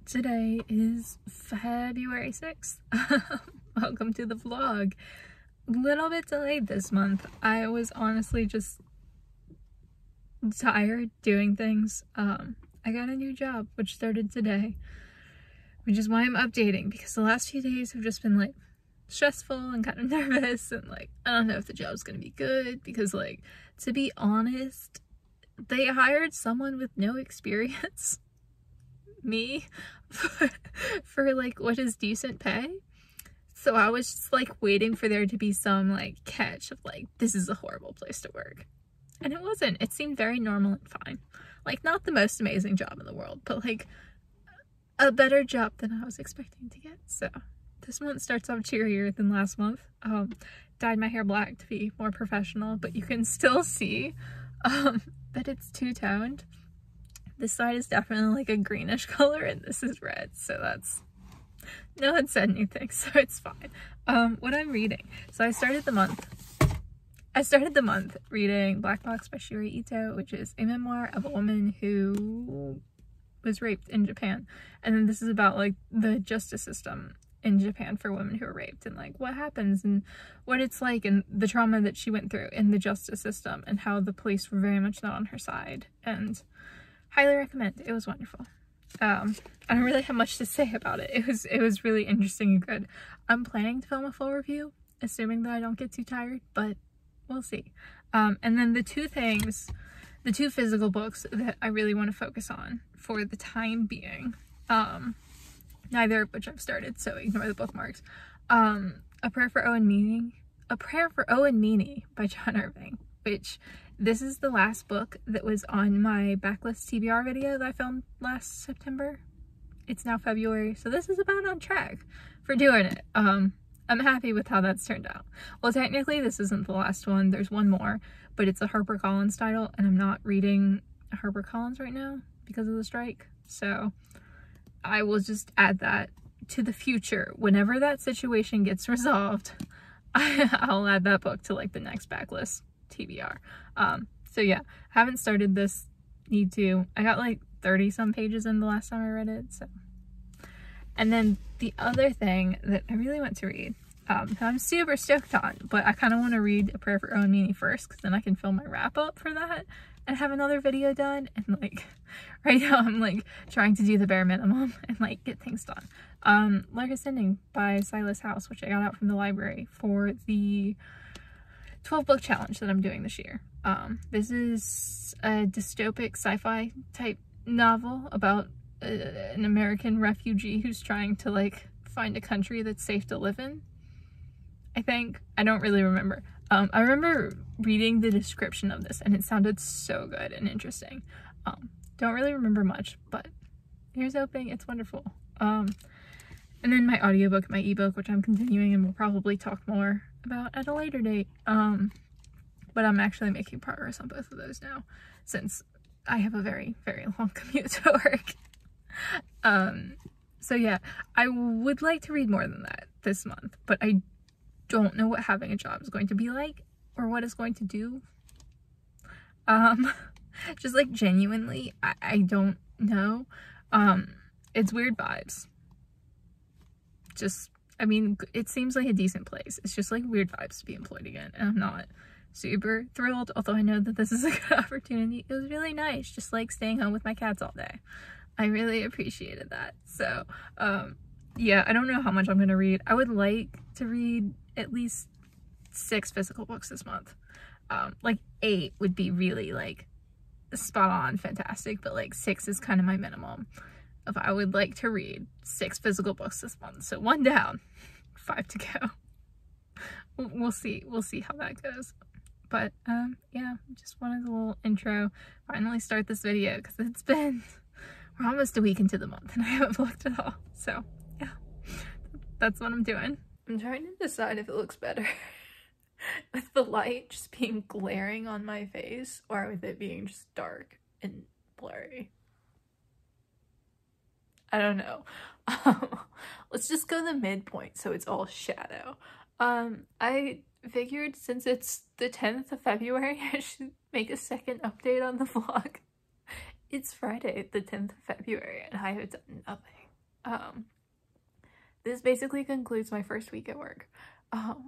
Today is February 6th. Welcome to the vlog. A little bit delayed this month. I was honestly just tired doing things. I got a new job which started today, which is why I'm updating, because the last few days have just been like stressful and kind of nervous, and like I don't know if the job's gonna be good, because like, to be honest, they hired someone with no experience, me, for like what is decent pay. So I was just like waiting for there to be some like catch of like, this is a horrible place to work. And it wasn't. It seemed very normal and fine. Like, not the most amazing job in the world, but like a better job than I was expecting to get. So this month starts off cheerier than last month. Dyed my hair black to be more professional, but you can still see that it's two-toned. This side is definitely like a greenish color and this is red, so that's, no one said anything, so it's fine. What I'm reading. So I started the month reading Black Box by Shiri Ito, which is a memoir of a woman who was raped in Japan. And then this is about like the justice system in Japan for women who are raped, and like what happens and what it's like, and the trauma that she went through in the justice system, and how the police were very much not on her side. And highly recommend. It was wonderful. I don't really have much to say about it. It was really interesting and good. I'm planning to film a full review, assuming that I don't get too tired, but we'll see. And then the two physical books that I really want to focus on for the time being, neither of which I've started, so ignore the bookmarks. A Prayer for Owen Meany by John Irving, which this is the last book that was on my backlist TBR video that I filmed last September. It's now February, so this is about on track for doing it. I'm happy with how that's turned out. Well, technically this isn't the last one. There's one more, but it's a HarperCollins title, and I'm not reading HarperCollins right now because of the strike. So I will just add that to the future. Whenever that situation gets resolved, I'll add that book to like the next backlist TBR. So yeah, haven't started this, need to. I got like 30 some pages in the last time I read it, so. And then the other thing that I really want to read, that I'm super stoked on, but I kind of want to read A Prayer for Owen Meany first, because then I can film my wrap up for that and have another video done. And like right now I'm like trying to do the bare minimum and like get things done. Lark by Silas House, which I got out from the library for the 12 book challenge that I'm doing this year. This is a dystopic sci-fi type novel about an American refugee who's trying to like find a country that's safe to live in. I think. I don't really remember. I remember reading the description of this and it sounded so good and interesting. Don't really remember much, but here's hoping it's wonderful. And then my audiobook, my ebook, which I'm continuing and will probably talk more about at a later date. But I'm actually making progress on both of those now, since I have a very, very long commute to work. So yeah, I would like to read more than that this month, but I don't know what having a job is going to be like, or what it's going to do. Just like genuinely, I don't know. It's weird vibes. Just, I mean, it seems like a decent place. It's just like weird vibes to be employed again, and I'm not super thrilled, although I know that this is a good opportunity. It was really nice just like staying home with my cats all day. I really appreciated that. So yeah, I don't know how much I'm gonna read. I would like to read at least 6 physical books this month. Like 8 would be really like spot on fantastic, but like 6 is kind of my minimum. If I would like to read 6 physical books this month. So 1 down, 5 to go. We'll see how that goes. But yeah, just wanted a little intro. Finally start this video, because it's been, we're almost a week into the month and I haven't vlogged at all. So yeah, that's what I'm doing. I'm trying to decide if it looks better with the light just being glaring on my face, or with it being just dark and blurry. I don't know. Let's just go the midpoint so it's all shadow. I figured since it's the 10th of February, I should make a second update on the vlog. It's Friday, the 10th of February, and I have done nothing. This basically concludes my first week at work,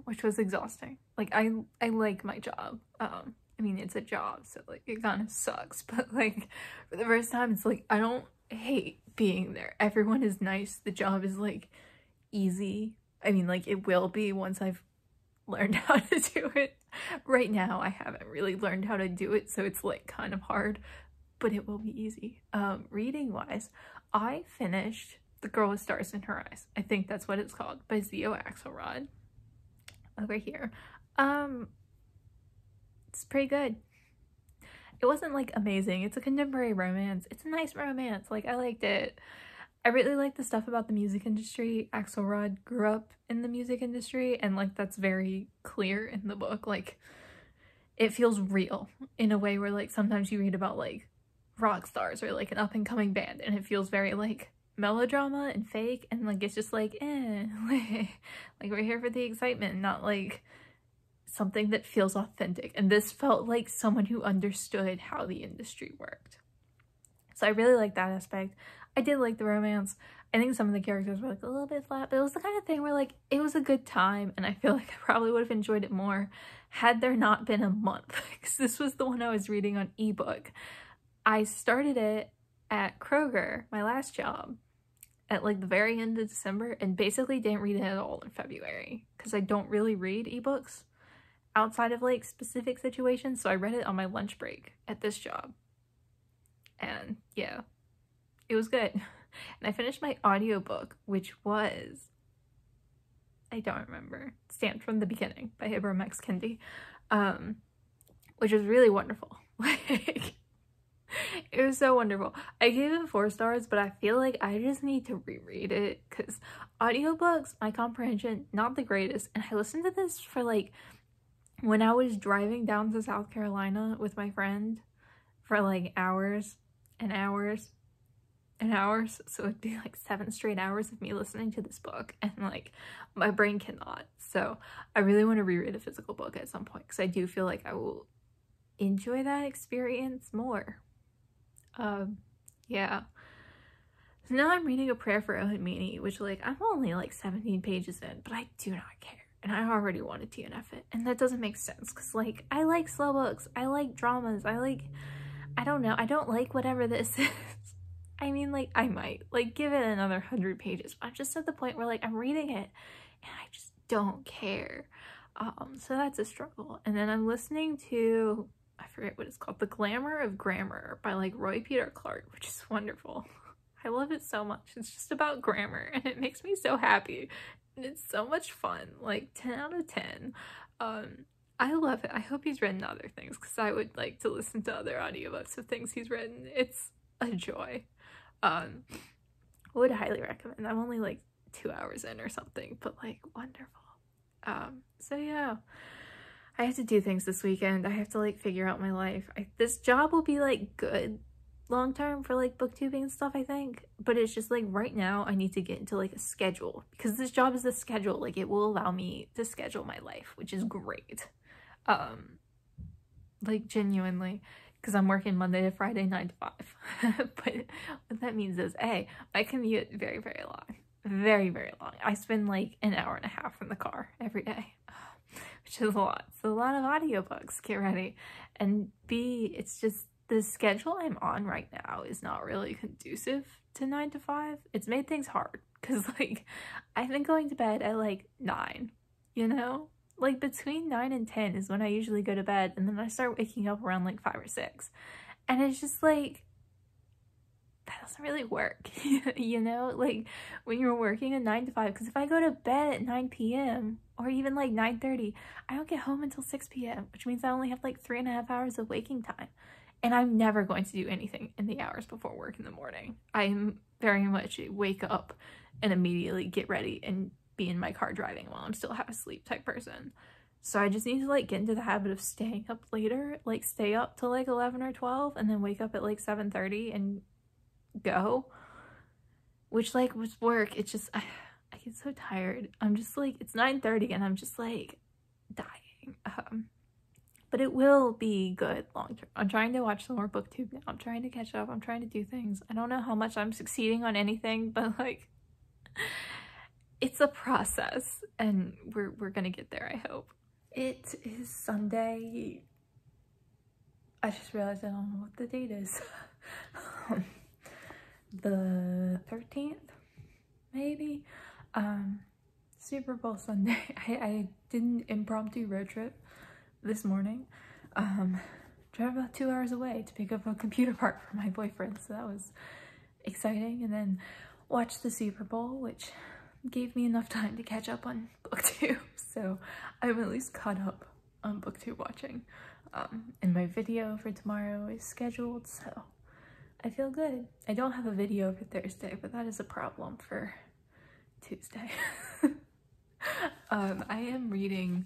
which was exhausting. Like, I like my job. I mean, it's a job, so like it kind of sucks, but like for the first time, it's like I don't hate being there. Everyone is nice. The job is like easy. I mean, like it will be once I've learned how to do it. Right now, I haven't really learned how to do it, so it's like kind of hard, but it will be easy. Reading wise, I finished The Girl with Stars in Her Eyes. I think that's what it's called, by Zio Axelrod. Over here. It's pretty good. It wasn't like amazing. It's a contemporary romance. It's a nice romance. Like, I liked it. I really like the stuff about the music industry. Axelrod grew up in the music industry, and like that's very clear in the book. Like, it feels real in a way where like sometimes you read about like rock stars or like an up and coming band, and it feels very like melodrama and fake, and like it's just like like we're here for the excitement, not like something that feels authentic. And this felt like someone who understood how the industry worked. So I really like that aspect. I did like the romance. I think some of the characters were like a little bit flat, but it was the kind of thing where like it was a good time, and I feel like I probably would have enjoyed it more had there not been a month, because this was the one I was reading on ebook. I started it at Kroger, my last job, at like the very end of December, and basically didn't read it at all in February because I don't really read ebooks outside of like specific situations. So I read it on my lunch break at this job, and yeah, it was good. And I finished my audiobook, which was, I don't remember, Stamped from the Beginning by Ibram X. Kendi, which was really wonderful. Like, it was so wonderful. I gave it 4 stars, but I feel like I just need to reread it because audiobooks, my comprehension, not the greatest. And I listened to this for like, when I was driving down to South Carolina with my friend for like hours and hours and hours. So it'd be like 7 straight hours of me listening to this book, and like my brain cannot. So I really want to reread a physical book at some point because I do feel like I will enjoy that experience more. Yeah. So now I'm reading A Prayer for Owen Meany, which like I'm only like 17 pages in, but I do not care. And I already want to DNF it. And that doesn't make sense because like I like slow books. I like dramas. I don't know. I don't like whatever this is. I mean, like, I might like give it another 100 pages. I'm just at the point where like I'm reading it and I just don't care. So that's a struggle. And then I'm listening to, I forget what it's called, The Glamour of Grammar by like Roy Peter Clark, which is wonderful. I love it so much. It's just about grammar and it makes me so happy. And it's so much fun. Like 10 out of 10. I love it. I hope he's written other things because I would like to listen to other audiobooks of things he's written. It's a joy. Would highly recommend. I'm only like 2 hours in or something, but like wonderful. So yeah, I have to do things this weekend. I have to like figure out my life. This job will be like good long term for like booktubing and stuff, I think, but it's just like right now I need to get into like a schedule because this job is a schedule. Like it will allow me to schedule my life, which is great. Like genuinely, because I'm working Monday to Friday 9 to 5. But what that means is my commute very, very long. Very, very long. I spend like an hour and a half in the car every day, which is a lot. So a lot of audiobooks, get ready. And B, it's just the schedule I'm on right now is not really conducive to 9 to 5. It's made things hard because like I've been going to bed at like 9, you know? Like between 9 and 10 is when I usually go to bed, and then I start waking up around like 5 or 6. And it's just like, that doesn't really work, you know? Like when you're working a 9 to 5, because if I go to bed at 9 p.m. or even like 9:30, I don't get home until 6 p.m., which means I only have like 3.5 hours of waking time. And I'm never going to do anything in the hours before work in the morning. I'm very much a wake up and immediately get ready and be in my car driving while I'm still half asleep type person. So I just need to like get into the habit of staying up later, like stay up till like 11 or 12 and then wake up at like 7:30 and go, which like with work, it's just I get so tired. I'm just like, it's 9:30 and I'm just like dying. But it will be good long term. I'm trying to watch some more booktube now. I'm trying to catch up. I'm trying to do things. I don't know how much I'm succeeding on anything, but like It's a process, and we're gonna get there, I hope. It is Sunday. I just realized I don't know what the date is. The 13th, maybe? Super Bowl Sunday. I did an impromptu road trip this morning. Drove about 2 hours away to pick up a computer part for my boyfriend, so that was exciting. And then watched the Super Bowl, which gave me enough time to catch up on booktube. So I'm at least caught up on booktube watching. And my video for tomorrow is scheduled, so I feel good. I don't have a video for Thursday, but that is a problem for Tuesday. I am reading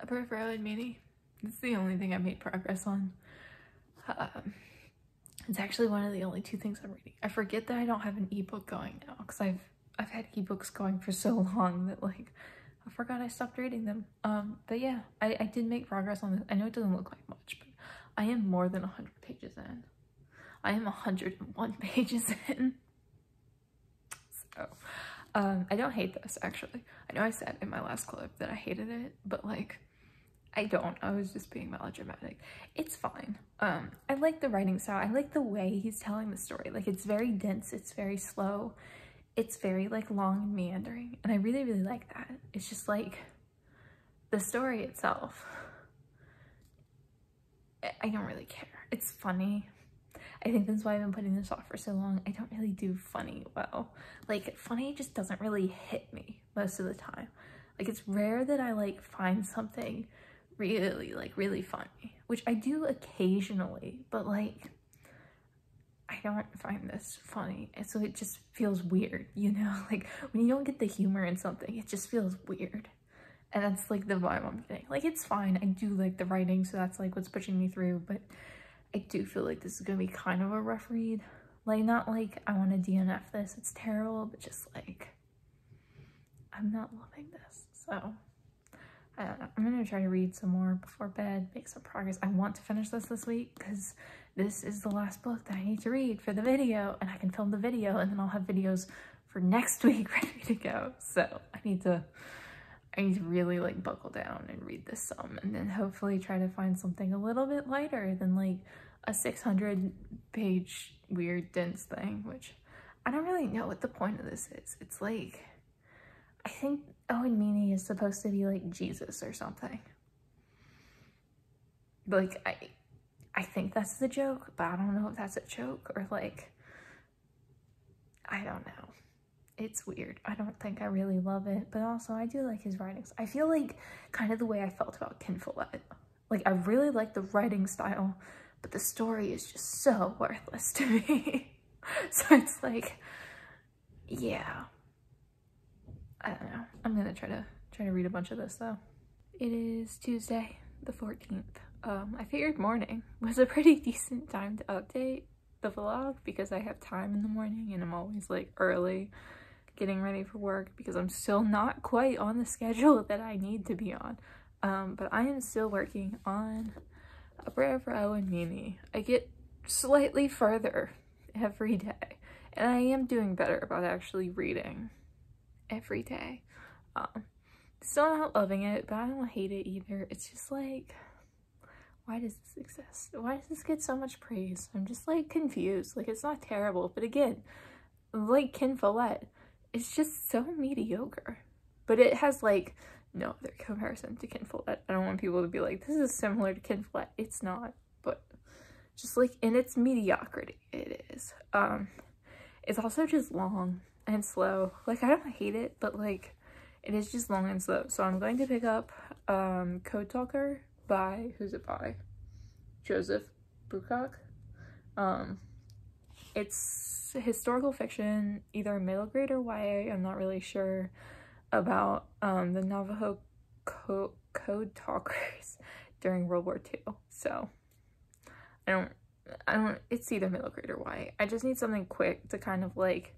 A Prayer for Owen Meany. It's the only thing I made progress on. It's actually one of the only 2 things I'm reading. I forget that I don't have an ebook going now, because I've had ebooks going for so long that, like, I forgot I stopped reading them. But yeah, I did make progress on this. I know it doesn't look like much, but I am more than 100 pages in. I am 101 pages in. So, I don't hate this, actually. I know I said in my last clip that I hated it, but, like, I don't. I was just being melodramatic. It's fine. I like the writing style. I like the way he's telling the story. Like, it's very dense. It's very slow. It's very, like, long and meandering. And I really, really like that. It's just, like, the story itself, I don't really care. It's funny. I think that's why I've been putting this off for so long. I don't really do funny well. Like, funny just doesn't really hit me most of the time. Like, it's rare that I, like, find something really, like, really funny, which I do occasionally, but, like, I don't find this funny, and so it just feels weird, you know? Like, when you don't get the humor in something, it just feels weird, and that's, like, the vibe I'm getting. Like, it's fine. I do like the writing, so that's, like, what's pushing me through, but I do feel like this is gonna be kind of a rough read. Like, not like I want to DNF this, it's terrible, but just, like, I'm not loving this, so I don't know. I'm gonna try to read some more before bed, make some progress. I want to finish this week, because this is the last book that I need to read for the video, and I can film the video, and then I'll have videos for next week ready to go. So I need to really, like, buckle down and read this some, and then hopefully try to find something a little bit lighter than, like, a 600-page weird dense thing, which I don't really know what the point of this is. It's like, I think Owen Meany is supposed to be like Jesus or something. Like, I think that's the joke, but I don't know if that's a joke or, like, I don't know. It's weird. I don't think I really love it, but also I do like his writings. I feel like kind of the way I felt about Ken Follett. Like, I really like the writing style, but the story is just so worthless to me. So it's like, yeah. I don't know. I'm gonna try to read a bunch of this though. It is Tuesday, the 14th. I figured morning was a pretty decent time to update the vlog, because I have time in the morning and I'm always, like, early getting ready for work, because I'm still not quite on the schedule that I need to be on. But I am still working on A Prayer for Owen Meany. I get slightly further every day, and I am doing better about actually reading every day. Still not loving it, but I don't hate it either. It's just like, why does this exist? Why does this get so much praise? I'm just, like, confused. Like, it's not terrible, but again, like Ken Follett, it's just so mediocre. But it has, like, no other comparison to Ken Follett. I don't want people to be like, this is similar to Ken Follett. It's not, but just, like, in its mediocrity, it is. It's also just long and slow. Like, I don't hate it, but, like, it is just long and slow. So I'm going to pick up Code Talker by, who's it by? Joseph Bruchac. It's historical fiction, either middle grade or YA. I'm not really sure about the Navajo code talkers during World War II. So I don't, it's either middle grade or YA. I just need something quick to kind of, like,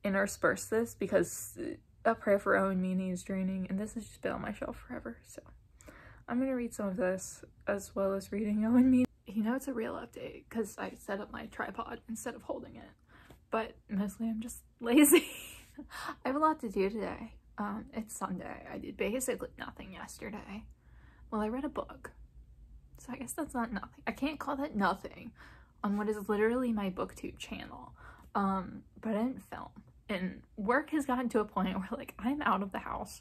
intersperse this, because A Prayer for Owen Meany is draining, and this has just been on my shelf forever. So I'm gonna read some of this, as well as reading Owen Meany. You know, it's a real update, because I set up my tripod instead of holding it, but mostly I'm just lazy. I have a lot to do today. It's Sunday. I did basically nothing yesterday. Well, I read a book, so I guess that's not nothing. I can't call that nothing on what is literally my booktube channel. But I didn't film, and work has gotten to a point where like I'm out of the house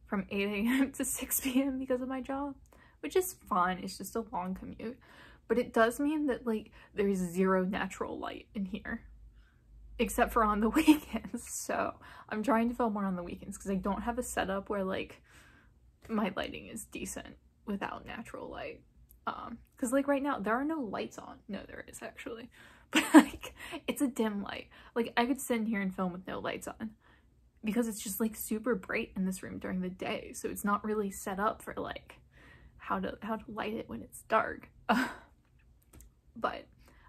from 8 a.m. to 6 p.m. because of my job, which is fun. It's just a long commute, but it does mean that like there's zero natural light in here except for on the weekends. So I'm trying to film more on the weekends because I don't have a setup where like my lighting is decent without natural light. Because like right now there are no lights on. No, there is actually, but like it's a dim light. Like I could sit in here and film with no lights on because it's just like super bright in this room during the day, so it's not really set up for like how to light it when it's dark. But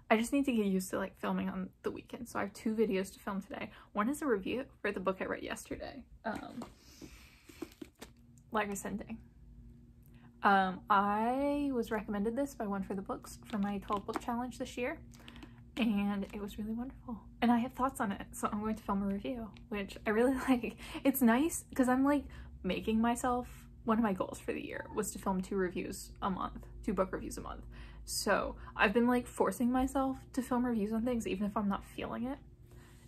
I just need to get used to like filming on the weekend. So I have 2 videos to film today. One is a review for the book I read yesterday, Like Ascending. I was recommended this by One for the Books for my 12 book challenge this year, and it was really wonderful. And I have thoughts on it, so I'm going to film a review, which I really like. It's nice because I'm like making myself, one of my goals for the year was to film 2 reviews a month, 2 book reviews a month. So I've been like forcing myself to film reviews on things even if I'm not feeling it,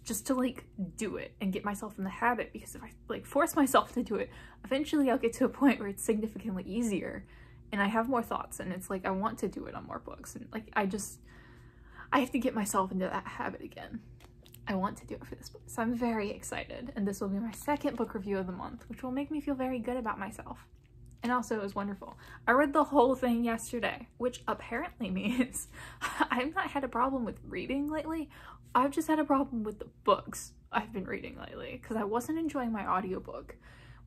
just to like do it and get myself in the habit, because if I like force myself to do it, eventually I'll get to a point where it's significantly easier and I have more thoughts, and it's like I want to do it on more books, and like I have to get myself into that habit again. I want to do it for this book, so I'm very excited, and this will be my 2nd book review of the month, which will make me feel very good about myself. And also it was wonderful. I read the whole thing yesterday, which apparently means I've not had a problem with reading lately. I've just had a problem with the books I've been reading lately, because I wasn't enjoying my audiobook,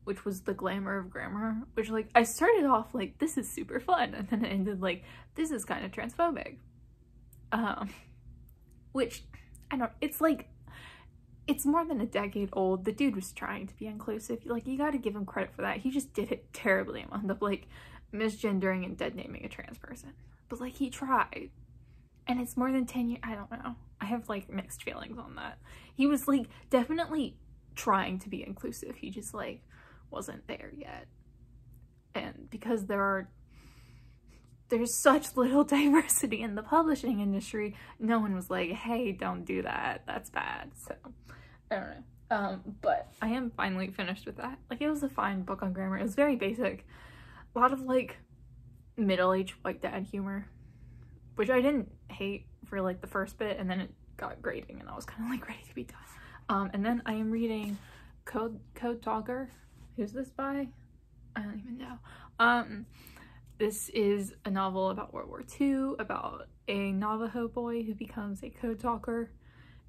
which was The Glamour of Glamour, which like I started off like this is super fun, and then it ended like this is kind of transphobic. Which I don't, it's like it's more than a decade old. The dude was trying to be inclusive. Like, you gotta give him credit for that. He just did it terribly and wound up, like, misgendering and dead naming a trans person. But, like, he tried. And it's more than 10 years. I don't know. I have, like, mixed feelings on that. He was, like, definitely trying to be inclusive. He just, like, wasn't there yet. And because there's such little diversity in the publishing industry, no one was like, hey, don't do that. That's bad. So, I don't know. But I am finally finished with that. Like, it was a fine book on grammar. It was very basic. A lot of, like, middle-aged white dad humor, which I didn't hate for, like, the first bit, and then it got grating, and I was kind of, like, ready to be done. And then I am reading Code Talker. Who's this by? I don't even know. This is a novel about World War II, about a Navajo boy who becomes a code talker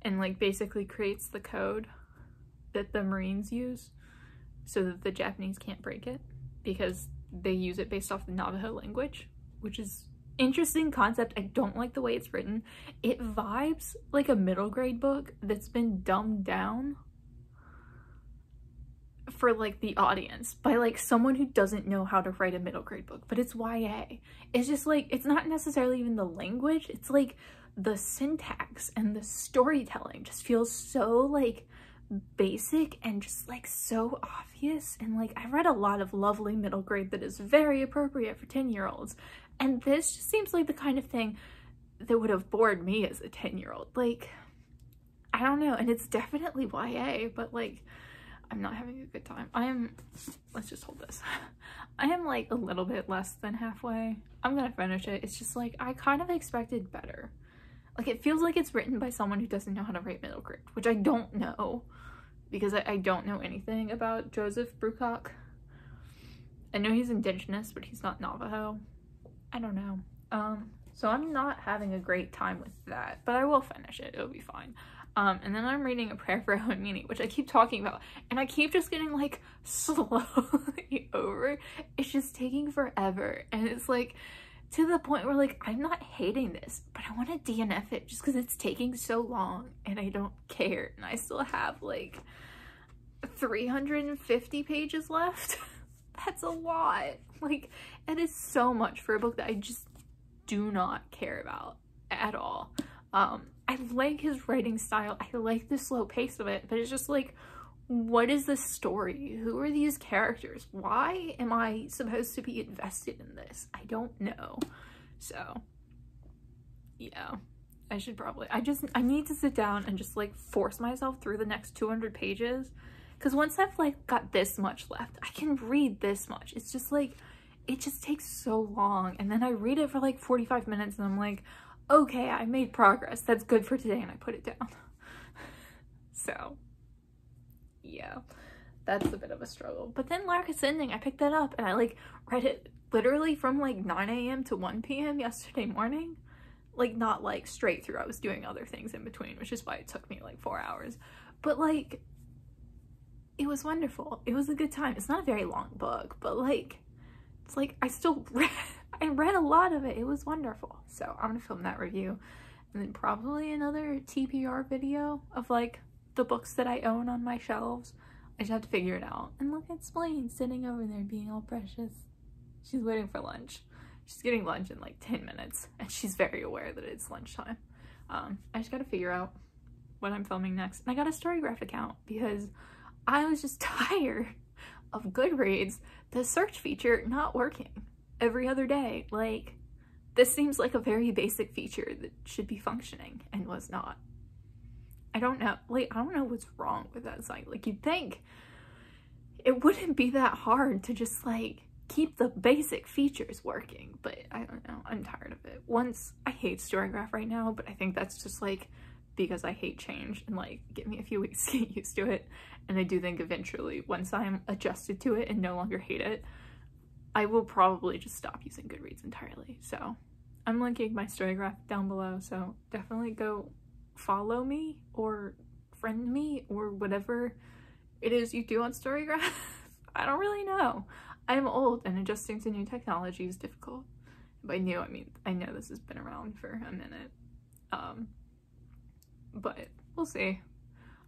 and like basically creates the code that the Marines use so that the Japanese can't break it, because they use it based off the Navajo language, which is interesting concept. I don't like the way it's written. It vibes like a middle grade book that's been dumbed down for like the audience by like someone who doesn't know how to write a middle grade book, but it's YA. It's just like, it's not necessarily even the language, it's like the syntax and the storytelling just feels so like basic and just like so obvious. And like I read a lot of lovely middle grade that is very appropriate for 10-year-olds, and this just seems like the kind of thing that would have bored me as a 10-year-old. Like, I don't know. And it's definitely YA, but like I'm not having a good time. Let's just hold this. I am like a little bit less than halfway. I'm gonna finish it. It's just like, I kind of expected better. Like, it feels like it's written by someone who doesn't know how to write middle grade, which I don't know, because I don't know anything about Joseph Bruchac. I know he's indigenous, but he's not Navajo. I don't know. So I'm not having a great time with that, but I will finish it. It'll be fine. And then I'm reading A Prayer for Owen Meany, which I keep talking about, and I keep just getting like slowly over. It's just taking forever, and it's like to the point where like I'm not hating this, but I want to DNF it just because it's taking so long, and I don't care, and I still have like 350 pages left. That's a lot. Like, it is so much for a book that I just do not care about at all. I like his writing style. I like the slow pace of it, but it's just like, what is this story? Who are these characters? Why am I supposed to be invested in this? I don't know. So yeah, I should probably, I need to sit down and just like force myself through the next 200 pages. Because once I've like got this much left, I can read this much. It's just like, it just takes so long. And then I read it for like 45 minutes and I'm like, okay, I made progress. That's good for today. And I put it down. So yeah, that's a bit of a struggle. But then Lark Ascending, I picked that up and I like read it literally from like 9 a.m. to 1 p.m. yesterday morning. Like not like straight through. I was doing other things in between, which is why it took me like 4 hours. But like, it was wonderful. It was a good time. It's not a very long book, but like, it's like I still read, I read a lot of it. It was wonderful. So I'm gonna film that review and then probably another TBR video of like the books that I own on my shelves. I just have to figure it out. And look at Spleen sitting over there being all precious. She's waiting for lunch. She's getting lunch in like 10 minutes and she's very aware that it's lunchtime. I just gotta figure out what I'm filming next. And I got a Storygraph account because I was just tired of Goodreads, the search feature not working every other day. Like, this seems like a very basic feature that should be functioning and was not. I don't know, like, I don't know what's wrong with that site. Like, you'd think it wouldn't be that hard to just like keep the basic features working, but I don't know, I'm tired of it. I hate Storygraph right now, but I think that's just like because I hate change and like give me a few weeks to get used to it. And I do think eventually, once I'm adjusted to it and no longer hate it, I will probably just stop using Goodreads entirely. So I'm linking my Storygraph down below, so definitely go follow me or friend me or whatever it is you do on Storygraph. I don't really know. I'm old and adjusting to new technology is difficult. By new, I mean, I know this has been around for a minute. But we'll see.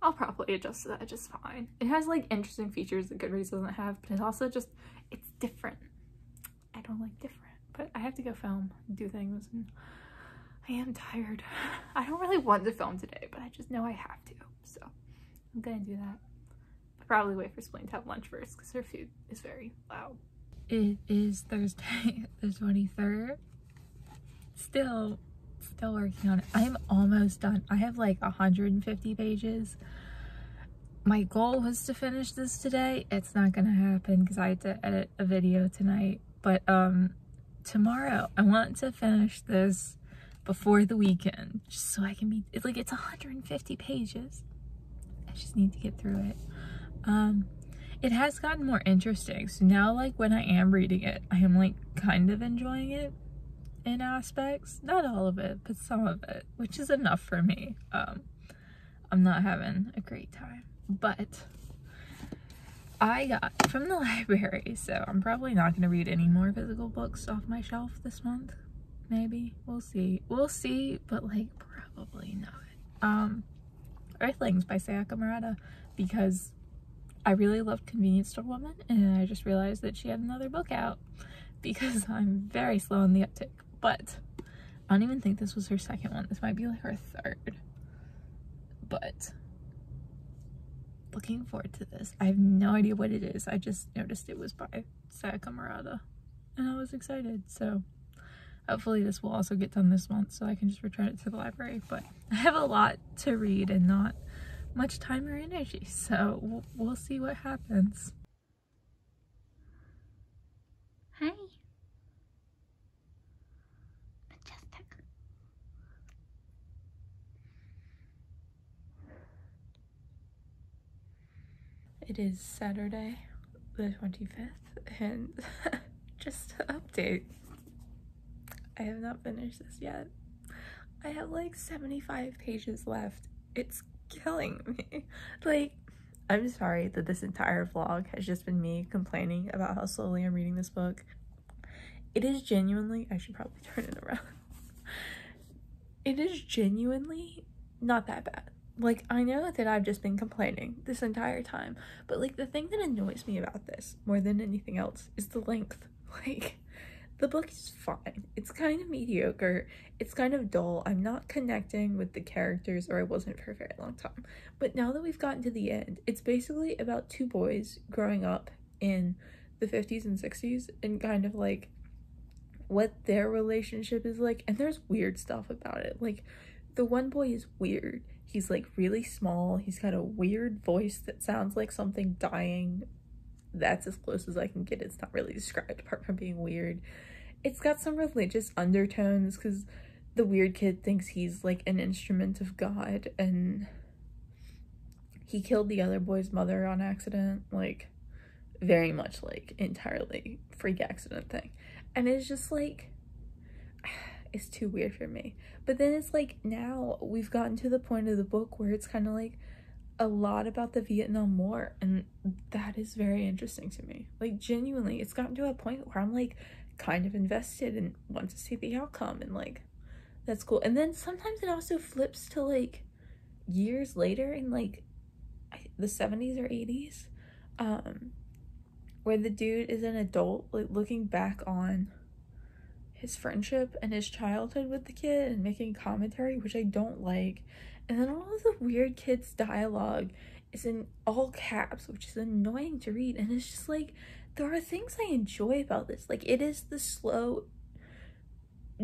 I'll probably adjust to that just fine. It has like interesting features that Goodreads doesn't have, but it's also just, it's different. I don't like different, but I have to go film and do things and I am tired. I don't really want to film today, but I just know I have to, so I'm gonna do that. I'll probably wait for Spleen to have lunch first because her food is very loud. It is Thursday the 23rd. Still working on it. I'm almost done. I have like 150 pages. My goal was to finish this today. It's not gonna happen because I had to edit a video tonight, but tomorrow I want to finish this before the weekend just so I can be, it's 150 pages. I just need to get through it. It has gotten more interesting, so now like when I am reading it, I am like kind of enjoying it in aspects. Not all of it, but some of it, which is enough for me. I'm not having a great time, but I got from the library, so I'm probably not going to read any more physical books off my shelf this month. Maybe. We'll see, but like probably not. Earthlings by Sayaka Murata, because I really loved Convenience Store Woman and I just realized that she had another book out because I'm very slow on the uptick. But I don't even think this was her second one. This might be like her third. But looking forward to this. I have no idea what it is. I just noticed it was by Sayaka Murata and I was excited. So hopefully this will also get done this month so I can just return it to the library. But I have a lot to read and not much time or energy. So we'll see what happens. Hi. It is Saturday the 25th and just to update, I have not finished this yet. I have like 75 pages left. It's killing me. Like, I'm sorry that this entire vlog has just been me complaining about how slowly I'm reading this book. It is genuinely, I should probably turn it around. It is genuinely not that bad. Like, I know that I've just been complaining this entire time, but like the thing that annoys me about this more than anything else is the length. Like, The book is fine. It's kind of mediocre. It's kind of dull. I'm not connecting with the characters, or I wasn't for a very long time. But now that we've gotten to the end, it's basically about two boys growing up in the 50s and 60s and kind of like what their relationship is like. And there's weird stuff about it. Like, the one boy is weird. He's like really small. He's got a weird voice that sounds like something dying. That's as close as I can get. It's not really described apart from being weird. It's got some religious undertones because the weird kid thinks he's like an instrument of God, and he killed the other boy's mother on accident. Like, very much like entirely freak accident thing. And it's just like, it's too weird for me. But then it's like, now we've gotten to the point of the book where it's kind of like a lot about the Vietnam War, and that is very interesting to me. Like, genuinely, it's gotten to a point where I'm like kind of invested and want to see the outcome, and like, that's cool. And then sometimes it also flips to like years later in like the 70s or 80s, where the dude is an adult, like looking back on his friendship and his childhood with the kid and making commentary, which I don't like. And then all of the weird kids' dialogue is in all caps, which is annoying to read. And it's just like, there are things I enjoy about this. Like, it is the slow,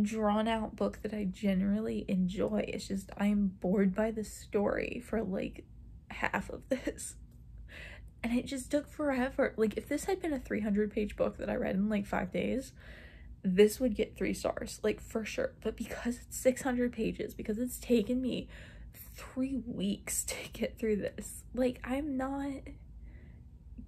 drawn out book that I generally enjoy. It's just, I'm bored by the story for like half of this. And it just took forever. Like, if this had been a 300-page book that I read in like 5 days, this would get 3 stars, like, for sure. But because it's 600 pages, because it's taken me 3 weeks to get through this, like, I'm not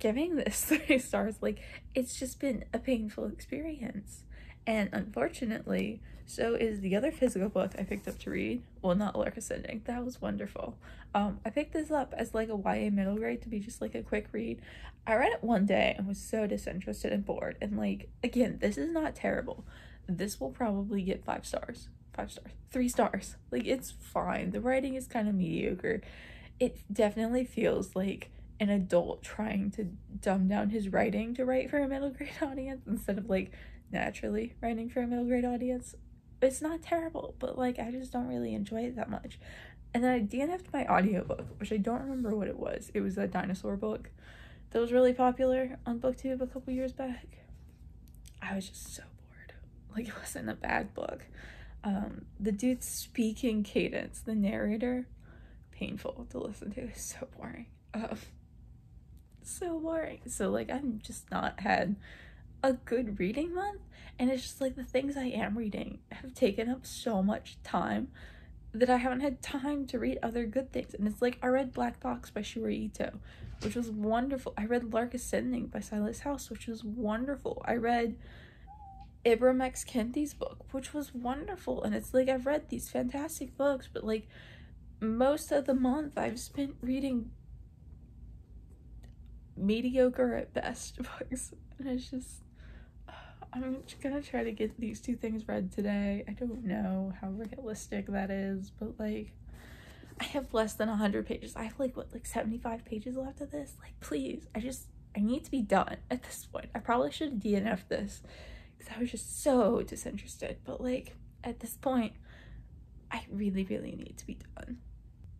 giving this 3 stars. Like, it's just been a painful experience. And unfortunately, so is the other physical book I picked up to read. Well, not Lark Ascending. That was wonderful. I picked this up as like a YA middle grade to be just like a quick read. I read it one day and was so disinterested and bored. And like, again, this is not terrible. This will probably get 5 stars. 5 stars. 3 stars. Like, it's fine. The writing is kind of mediocre. It definitely feels like an adult trying to dumb down his writing to write for a middle grade audience instead of like naturally writing for a middle grade audience. It's not terrible, but like, I just don't really enjoy it that much. And then I DNF'd my audiobook, which I don't remember what it was. It was a dinosaur book that was really popular on Booktube a couple years back. I was just so bored. Like, it wasn't a bad book. The dude's speaking cadence, the narrator, painful to listen to. It's so boring. So boring. So like, I'm just not had a good reading month, and it's just like the things I am reading have taken up so much time that I haven't had time to read other good things. And it's like, I read Black Box by Shiori Ito, which was wonderful. I read Lark Ascending by Silas House, which was wonderful. I read Ibram X Kendi's book, which was wonderful. And it's like, I've read these fantastic books, but like, most of the month I've spent reading mediocre at best books. And it's just, I'm gonna try to get these 2 things read today. I don't know how realistic that is, but like, I have less than 100 pages. I have like, what, like 75 pages left of this? Like, please, I need to be done at this point. I probably should have DNF'd this because I was just so disinterested, but like, at this point, I really, really need to be done.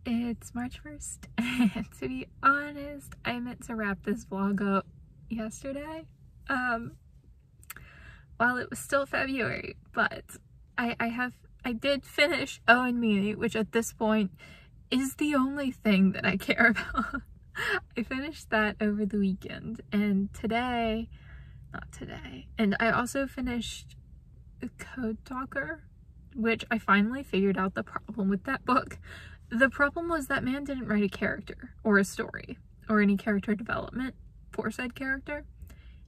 It's March 1st, and to be honest, I meant to wrap this vlog up yesterday, while it was still February, but I did finish Owen Meany, which at this point is the only thing that I care about. I finished that over the weekend, and and I also finished Code Talker, which I finally figured out the problem with that book. The problem was that man didn't write a character or a story or any character development for said character.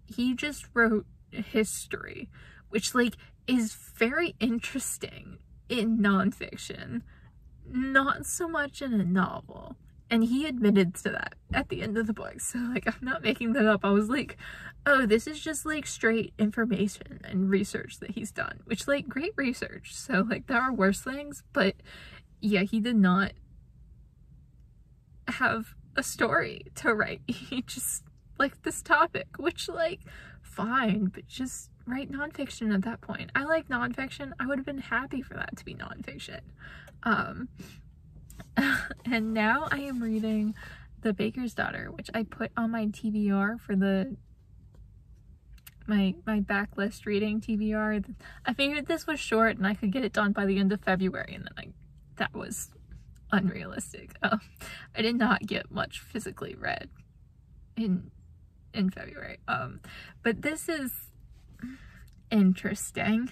He just wrote history, which like is very interesting in nonfiction, not so much in a novel. And he admitted to that at the end of the book. So like, I'm not making that up. I was like, oh, this is just like straight information and research that he's done, which like, great research. So like, there are worse things, but yeah, he did not have a story to write. He just like this topic, which like, fine, but just write nonfiction at that point. I like nonfiction. I would have been happy for that to be nonfiction. And now I am reading The Baker's Daughter, which I put on my TBR for my backlist reading TBR. I figured this was short and I could get it done by the end of February, and then that was unrealistic. I did not get much physically read in February. But this is interesting.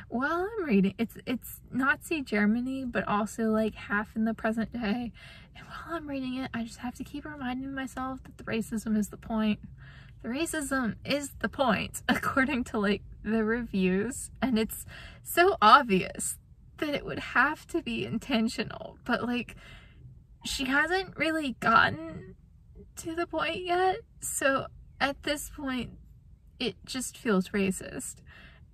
While I'm reading, it's Nazi Germany, but also like half in the present day. And while I'm reading it, I just have to keep reminding myself that the racism is the point. The racism is the point, according to like the reviews. And it's so obvious that it would have to be intentional, but like she hasn't really gotten to the point yet. So at this point, it just feels racist.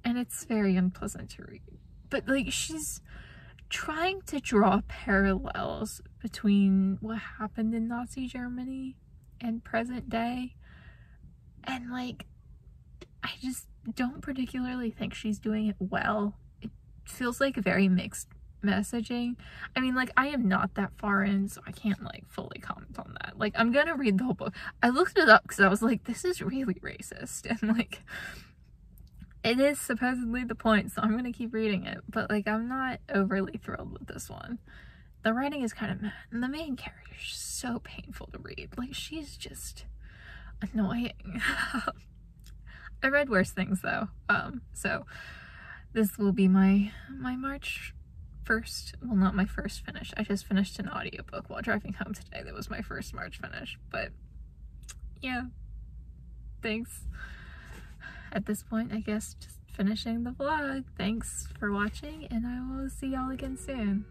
And it's very unpleasant to read. But like she's trying to draw parallels between what happened in Nazi Germany and present day. And like, I just don't particularly think she's doing it well. It feels like very mixed messaging. I mean, like, I am not that far in, so I can't like fully comment on that. Like, I'm gonna read the whole book. I looked it up because I was like, this is really racist. And like, it is supposedly the point, so I'm gonna keep reading it, but like I'm not overly thrilled with this one. The writing is kind of meh, and the main character is so painful to read. Like, she's just annoying. I read worse things though, so this will be my March 1st, well, not my first finish. I just finished an audiobook while driving home today. That was my first March finish, but yeah, thanks. At this point, I guess just finishing the vlog. Thanks for watching, and I will see y'all again soon.